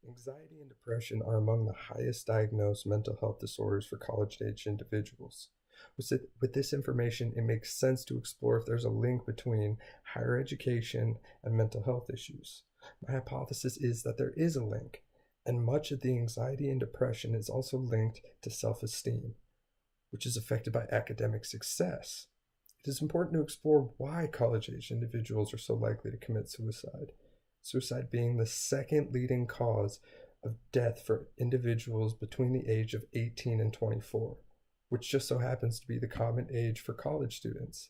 Anxiety and depression are among the highest diagnosed mental health disorders for college-age individuals. With this information, it makes sense to explore if there's a link between higher education and mental health issues. My hypothesis is that there is a link, and much of the anxiety and depression is also linked to self-esteem, which is affected by academic success. It is important to explore why college-age individuals are so likely to commit suicide, suicide being the second leading cause of death for individuals between the age of 18 and 24, which just so happens to be the common age for college students.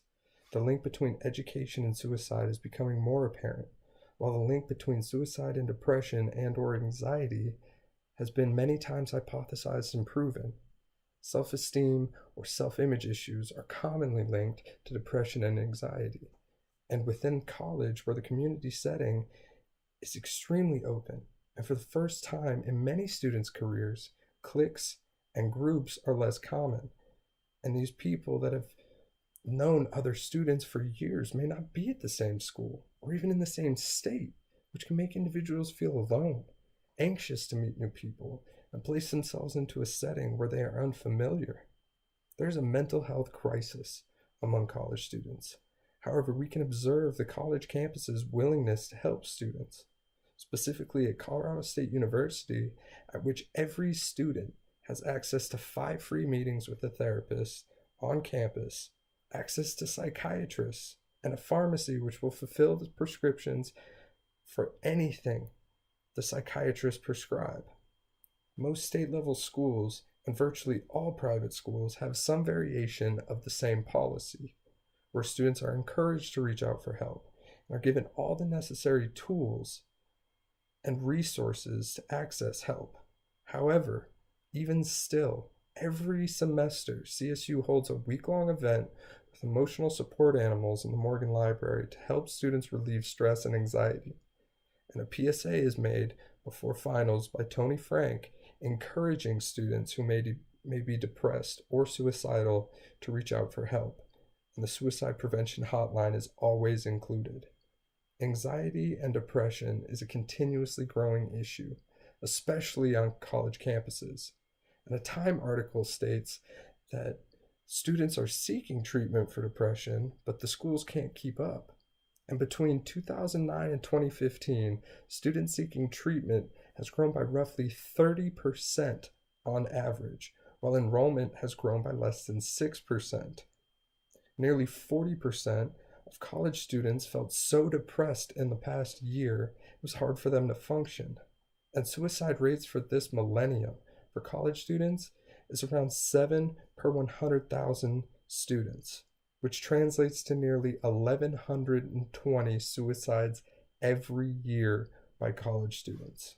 The link between education and suicide is becoming more apparent, while the link between suicide and depression and/or anxiety has been many times hypothesized and proven. Self-esteem or self-image issues are commonly linked to depression and anxiety. And within college, where the community setting is extremely open, and for the first time in many students' careers, cliques and groups are less common. And these people that have known other students for years may not be at the same school or even in the same state, which can make individuals feel alone, anxious to meet new people, and place themselves into a setting where they are unfamiliar. There's a mental health crisis among college students. However, we can observe the college campus's willingness to help students, specifically at Colorado State University, at which every student has access to 5 free meetings with a therapist on campus, access to psychiatrists, and a pharmacy which will fulfill the prescriptions for anything the psychiatrists prescribe. Most state-level schools and virtually all private schools have some variation of the same policy, where students are encouraged to reach out for help and are given all the necessary tools and resources to access help. However, even still, every semester, CSU holds a week-long event with emotional support animals in the Morgan Library to help students relieve stress and anxiety. And a PSA is made before finals by Tony Frank, encouraging students who may be depressed or suicidal to reach out for help. And the suicide prevention hotline is always included. Anxiety and depression is a continuously growing issue, especially on college campuses. And a Time article states that students are seeking treatment for depression, but the schools can't keep up. And between 2009 and 2015, students seeking treatment has grown by roughly 30% on average, while enrollment has grown by less than 6%. Nearly 40% of college students felt so depressed in the past year it was hard for them to function. And suicide rates for this millennium for college students is around 7 per 100,000 students, which translates to nearly 1,120 suicides every year by college students.